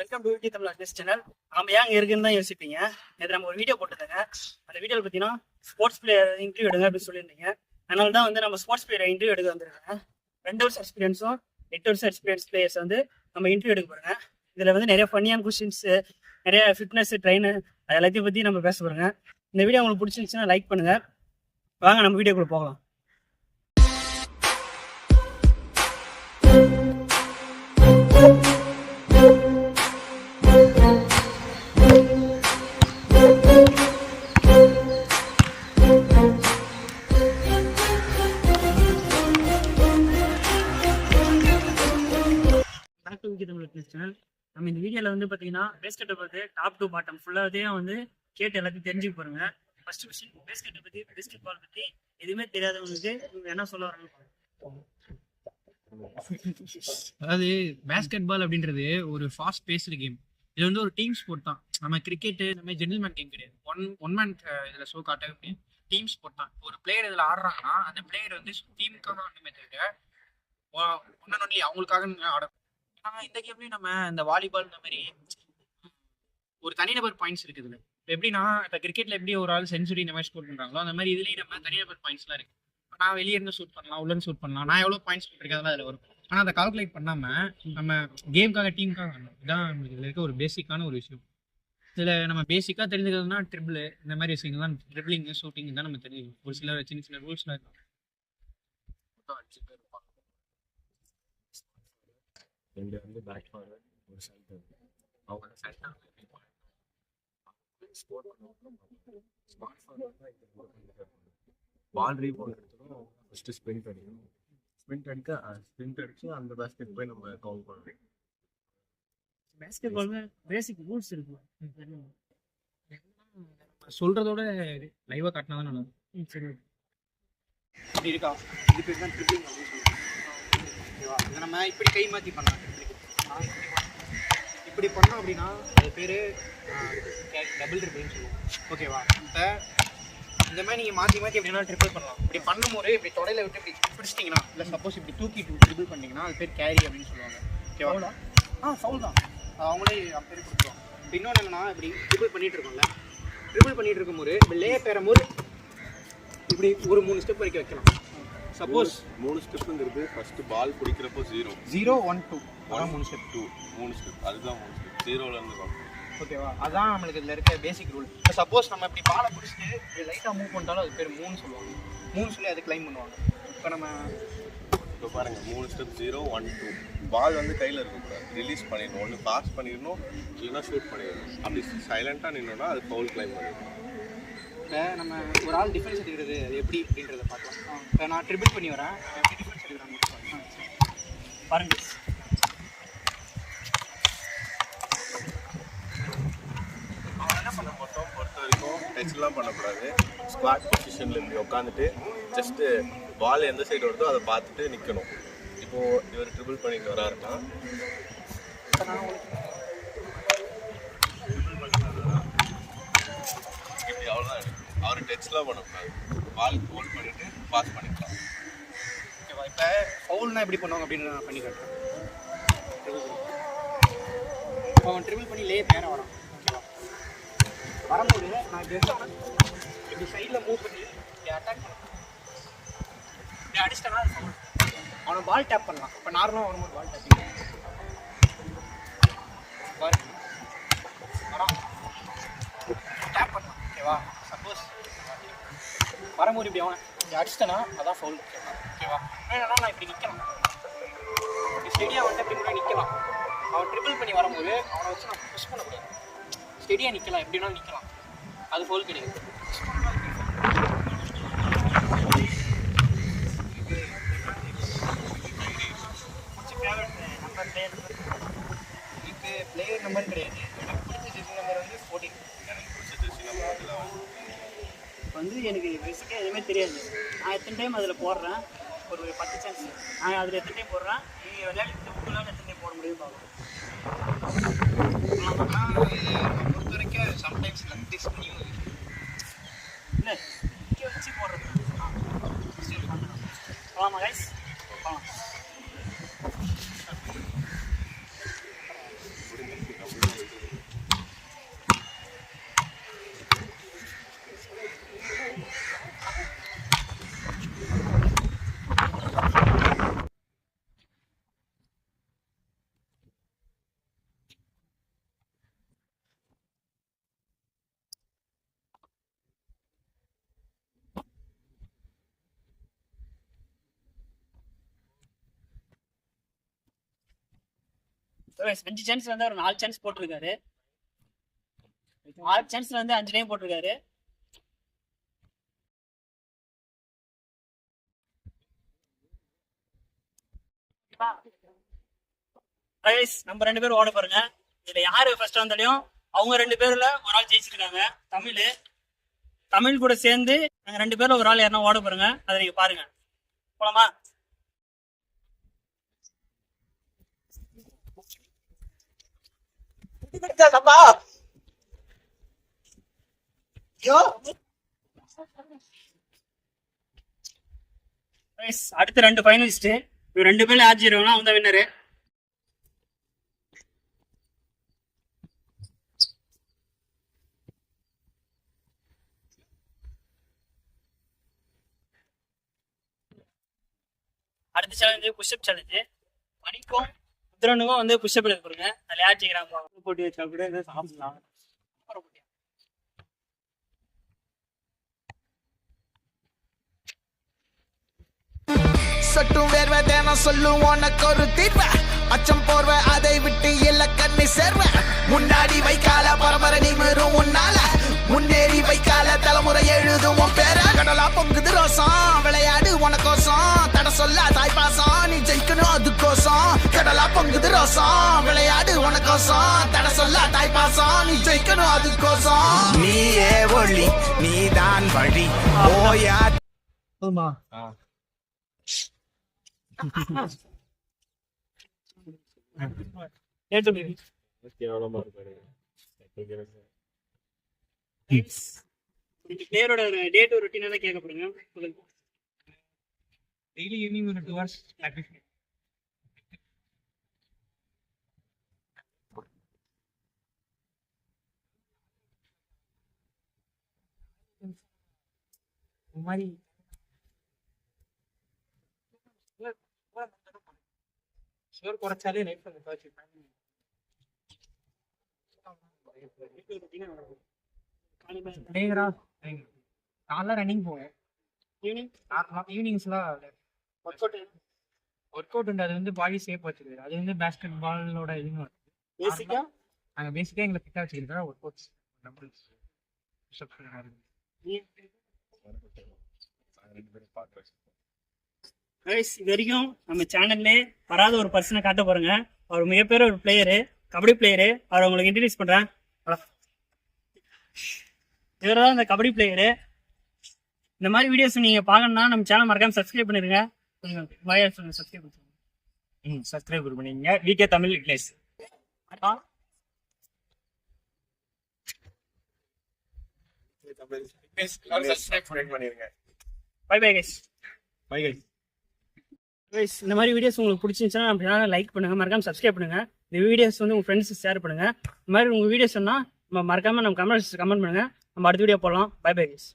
Welcome to Tamil அட்னஸ் channel. நம்ம ஏன் இருக்குன்னு தான் யோசிப்பீங்க. நேற்று நம்ம ஒரு வீடியோ போட்டிருந்தாங்க. அந்த வீடியோவில் பார்த்தீங்கன்னா ஸ்போர்ட்ஸ் பிளேயர் இன்டர்வியூ எடுங்க அப்படின்னு சொல்லியிருந்தீங்க. அதனால தான் வந்து நம்ம ஸ்போர்ட்ஸ் பிளேயர் இன்டர்வியூ எடுக்க வந்துருக்கேன். 2 வருஷம் எக்ஸ்பீரியன்ஸும் 8 வருஷம் எக்ஸ்பீரியன்ஸ் பிளேயர்ஸ் வந்து நம்ம இன்டர்வியூ எடுக்க போகிறோங்க. இதில் வந்து நிறைய ஃபன்னியான கொஸ்டின்ஸ், நிறைய ஃபிட்னஸ் ட்ரெயின் அது எல்லாத்தையும் பற்றி நம்ம பேச போகிறோங்க. இந்த வீடியோ உங்களுக்கு பிடிச்சிருந்துச்சுன்னா லைக் பண்ணுங்கள். வாங்க நம்ம வீடியோக்குள்ள போகலாம். சேனல் நம்ம இந்த வீடியோவில் வந்து பார்த்தீங்கன்னா பேஸ்கெட்டை பற்றி டாப் டு பாட்டம் ஃபுல்லாகவே வந்து கேட்டு எல்லாத்தையும் தெரிஞ்சுக்க போகிறோங்க. ஃபர்ஸ்ட் கொஸ்டின், பேஸ்கெட்டை பற்றி, பேஸ்கெட் பால் பற்றி எதுவுமே தெரியாதவங்களுக்கு இவங்க என்ன சொல்ல வராங்க. அதாவது பேஸ்கெட் பால் அப்படின்றது ஒரு ஃபாஸ்ட் பேஸ்டு கேம். இது வந்து ஒரு டீம் ஸ்போர்ட் தான். நம்ம கிரிக்கெட்டு இந்த மாதிரி ஜென்டில்மேன் கேம் கிடையாது. ஒன் மேன் இதில் ஷோ காட்ட டீம் ஸ்போர்ட் தான். ஒரு பிளேயர் இதில் ஆடுறாங்கன்னா அந்த பிளேயர் வந்து டீமுக்காக ஒன்றுமே தவிர ஒன் ஒன்லி அவங்களுக்காக ஆடும். ஆனால் இந்த கேம்லேயும் நம்ம இந்த வாலிபால் இந்த மாதிரி ஒரு தனிநபர் பாயிண்ட்ஸ் இருக்குது. இதில் இப்போ எப்படின்னா, இப்போ கிரிக்கெட்டில் எப்படி ஒரு ஆள் செஞ்சுரி இந்த மாதிரி ஸ்கோர் பண்ணுறாங்களோ அந்த மாதிரி இதுலேயும் நம்ம தனிநபர் பாயிண்ட்ஸ்லாம் இருக்குது. நான் வெளியே இருந்து ஷூட் பண்ணலாம், உள்ளே ஷூட் பண்ணலாம், நான் எவ்வளோ பாயிண்ட்ஸ் பண்ணிருக்கேன் அதெல்லாம் அதில் வரும். ஆனால் அதை கால்குலேட் பண்ணாமல் நம்ம கேமுக்காக டீமுக்காக ஆடணும். இதுதான் நம்மளுக்கு இதில் இருக்க ஒரு பேசிக்கான ஒரு விஷயம். இதில் நம்ம பேசிக்காக தெரிஞ்சுக்கிறதுனா ட்ரிபிள் இந்த மாதிரி விஷயங்கள் தான். ட்ரிபிளிங்கு, ஷூட்டிங் தான் நம்ம தெரிஞ்சுக்கணும். ஒரு சில சின்ன சின்ன ரூல்ஸ்லாம் இருக்கும். ரெண்டு வந்து பேட் ஃபார்வர்ட், ஒரு சென்டர். அவங்க சென்டர் பால் ரீபால் எடுத்துடும். ஃபர்ஸ்ட் ஸ்பிரிண்ட் அடிக்கணும். ஸ்பிரிண்ட் அடிச்சு அந்த பேஸ்கெட் போய் நம்ம கவுண்ட் பண்ணணும். பேஸ்கெட் பால்ல பேசிக் ரூல்ஸ் இருக்கு. சொல்றதோட லைவா காட்டினா தான் நல்லா இருக்கும். சரி, இப்படி இருக்கா, இது பேர் தான் ட்ரிபிளிங் அப்படின்னு சொல்லுவாங்க. ஓகேவா? இதை நம்ம இப்படி கை மாற்றி பண்ணலாம். இப்படி பண்ணோம் அப்படின்னா அது பேர் டபுள் ட்ரிபிள்னு சொல்லுவோம். ஓகேவா? இப்போ இந்த மாதிரி நீங்கள் மாற்றி மாற்றி எப்படின்னா ட்ரிபிள் பண்ணலாம். இப்படி பண்ணும்போது இப்படி தொடையில விட்டு இப்படி பிடிச்சிட்டிங்கன்னா, இல்லை சப்போஸ் இப்படி தூக்கிட்டு ட்ரிபிள் பண்ணிங்கன்னா அது பேர் கேரி அப்படின்னு சொல்லுவாங்க. ஓகேவா? ஃபவுல் தான். அவங்களே பேர் கொடுத்துருவாங்க. இப்போ இன்னொன்று என்னன்னா, இப்படி ட்ரிபிள் பண்ணிட்டு இருக்கோம்ல, ட்ரிபிள் பண்ணிட்டு இருக்கும்போது இப்போ லே பெறும்போது இப்படி ஒரு 3 ஸ்டெப் வரைக்கும் வைக்கலாம். சப்போஸ் 3 ஸ்டெப்புங்கிறது ஃபர்ஸ்ட் பால் பிடிக்கிறப்போ 0 0 1 2 அதான் 3 ஸ்டெப். 3 ஸ்டெப், அதுதான் 3 ஸ்டெப். 0லேருந்து பார்க்கணும். ஓகேவா? அதான் நம்மளுக்கு இதில் இருக்க பேசிக் ரூல். இப்போ சப்போஸ் நம்ம இப்படி பாலை பிடிச்சிட்டு இப்படி லைட்டாக மூவ் பண்ணிட்டாலும் அது பேர் 3 சொல்லுவாங்க. 3 சொல்லி அது கிளைம் பண்ணுவாங்க. இப்போ நம்ம இப்போ பாருங்கள், 3 ஸ்டெப் 0 1 2. பால் வந்து கையில் இருக்கக்கூடாது, ரிலீஸ் பண்ணிடணும். ஒன்று பாஸ் பண்ணிடணும், இல்லைன்னா ஷூட் பண்ணிடணும். அப்படி சைலண்ட்டாக நின்னோன்னா அது ஃபவுல் கிளைம் பண்ணிடணும். இப்போ நம்ம ஒரு ஆள் டிஃபென்ஸ் எடுக்கிறது அது எப்படி அப்படின்றத பார்க்கலாம். இப்போ நான் ட்ரிபிள் பண்ணி வரேன், எப்படி டிஃபென்ஸ் எடுக்கிறாங்க பாருங்க. பொறுத்த வரைக்கும் டச்லாம் பண்ணக்கூடாது. ஸ்குவாட் பொசிஷனில் இப்படி உட்காந்துட்டு ஜஸ்ட்டு பால் எந்த சைடு வருதோ அதை பார்த்துட்டு நிற்கணும். இப்போது இவர் ட்ரிபிள் பண்ணிட்டு வராருன்னா இப்படி அவ்வளோதான். அவர் டச்லாம் பண்ணக்கூடாது. பால் ஹோல்ட் பண்ணிவிட்டு பாஸ் பண்ணிக்கலாம். ஓகேவா? இப்போ ஃபவுல்னால் எப்படி பண்ணுவாங்க அப்படின்னு நான் பண்ணி காட்டுறேன். இப்போ அவன் ட்ரிபிள் பண்ணி நேராக வரான். ஓகேவா? வரும்போது நான் இப்படி சைடில் மூவ் பண்ணி இப்படி அட்டாக் பண்ண இப்படி அடிச்சிட்டேன்னா அது ஃபவுல். அவனை பால் டேப் பண்ணலாம். இப்போ நார்மலாக வரும்போது பால் டேப்பிங் வரான், டேப் பண்ணலாம். ஓகேவா? சப்போஸ் வரும்போது இப்படி அவனை இப்படி அடிச்சிட்டேன்னா அதான் ஃபவுல். ஓகேவா? வேணும்னா நான் இப்படி நிற்கலாம், இப்படி ஸ்டெடியாக வந்து இப்படி முன்னாடி நிற்கலாம். அவன் ட்ரிபிள் பண்ணி வரும்போது அவனை வச்சு நான் புஷ் பண்ணக்கூடாது. ஸ்டெடியாக நிற்கலாம், எப்படி வேணாலும் நிற்கலாம். அது ஃபவுல் கிடையாது. இதுக்கு பிளேயர் நம்பர் கிடையாது. எனக்கு பிடிச்ச ஜெர்சி நம்பர் வந்து 14. எனக்கு பிடிச்ச ஜெர்சி நம்பர் வந்து எனக்கு பேசிக்காக எதுவுமே தெரியாது. நான் எத்தனை டைம் அதில் போடுறேன், ஒரு 10 சான்ஸ் நான் அதில் எத்தனை டைம் போடுறேன், நீங்கள் விளையாட்டு உங்களால் எத்தனை டைம் போட முடியும் பார்க்கலாம். பொறுத்த வரைக்கும் சம்டைம்ஸ் டெஸ்ட் பண்ணி இல்லை இங்கே வச்சு போடுறது. ஆமாம் கைஸ், ஆமாம். 5 சான்ஸ்ல வந்து அவர் 4 சான்ஸ் போட்டிருக்காரு. 6 சான்ஸ்ல வந்து 5 டைம் போட்டிருக்காரு. Guys, நம்ம 2 பேரும் ஓட பாருங்க. இதுல யாரு ஃபர்ஸ்ட் வந்தாலும் அவங்க 2 பேர்ல ஒரு ஆள் ஜெயிச்சிருக்காங்க. தமிழ் கூட சேர்ந்து நாங்க 2 பேர்ல ஒரு ஆள் யாரா ஓட பாருங்க. அதை நீங்க பாருங்க. போலாமா? அடுத்த 2 ஃபைனலிஸ்ட், இவங்க 2 பேர்ல யார் ஜெயிச்சாங்களோ அவங்க தான் வின்னரு. அடுத்த சேலஞ்சு புஷ்அப் சேலஞ்சு. மணிக்கும் உத்திரனுக்கும் வந்து புஷ்அப் எடுக்க போறீங்க. அதில் யார் ஜெயிக்கிறாங்க போட்டி வச்சா கூட இதை சாப்பிடலாம். சட்டும் வேர்வை தேனம் சொல்லும் உனக்கு ஒரு தீர்வ அச்சம் போர்வ அதை விட்டு இல்ல கண்ணை சேர்வ முன்னாடி வைக்கால பரம்பரை நிமிரும் உன்னால முன்னேறி வைக்கால தலைமுறை எழுதும் உன் பேர கடலா பொங்குது ரோசம் விளையாடு உனக்கோசம் தட சொல்ல தாய்ப்பாசம் நீ ஜெயிக்கணும் அதுக்கோசம் கடலா பொங்குது ரோசம் விளையாடு உனக்கோசம் தட சொல்ல தாய்ப்பாசம் நீ ஜெயிக்கணும் அதுக்கோசம் நீயே ஒளி நீதான் வழி ஓயா பிளேயரோட டே டு ரொட்டீன் தான் கேட்க போறீங்க. டெய்லி ஈவினிங் ஒரு 2 hours ப்ராக்டிஸ். இந்த மாதிரி சுகர் குறைச்சாலே லைஃப் காலைல ரன்னிங் போவேன். ஈவினிங்ஸ்லாம் ஒர்க் அவுட் உண்டு. அது வந்து பாடி ஷேப் வச்சுருக்காரு. அது வந்து பேஸ்கெட் பாலோட இதுன்னு பேசிக்கா நாங்கள் பேசிக்காக எங்களை ஃபிட்டாக வச்சுருக்கோம். ஒர்க் அவுட்ஸ் டம்பிள்ஸ் இது வரைக்கும் நம்ம சேனல்ல வராத ஒரு பர்சனை காட்ட போறேங்க. அவர் மிகப்பெரிய ஒரு பிளேயரு, கபடி பிளேயரு. அவர் உங்களுக்கு இன்ட்ரடியூஸ் பண்றேன். இவர் தான் இந்த கபடி பிளேயரு. இந்த மாதிரி வீடியோஸ் நீங்க பார்க்கணும்னா நம்ம சேனல் மறக்காம சப்ஸ்கிரைப் பண்ணிருங்க. சப்ஸ்கிரைப் பண்ணிங்க. VK Tamil Vignesh. Bye bye guys. Bye guys. Guys, இந்த மாதிரி வீடியோஸ் உங்களுக்கு பிடிச்சிருந்துச்சுன்னா நம்ம சேனலை லைக் பண்ணுங்க, மறக்காம சப்ஸ்கிரைப் பண்ணுங்க. இந்த வீடியோஸ் வந்து உங்க ஃப்ரெண்ட்ஸ் ஷேர் பண்ணுங்க. இந்த மாதிரி உங்க வீடியோஸ் சொன்னா மறக்காம நம்ம கமெண்ட் பண்ணுங்க. நம்ம அடுத்த வீடியோ போடலாம். Bye bye guys.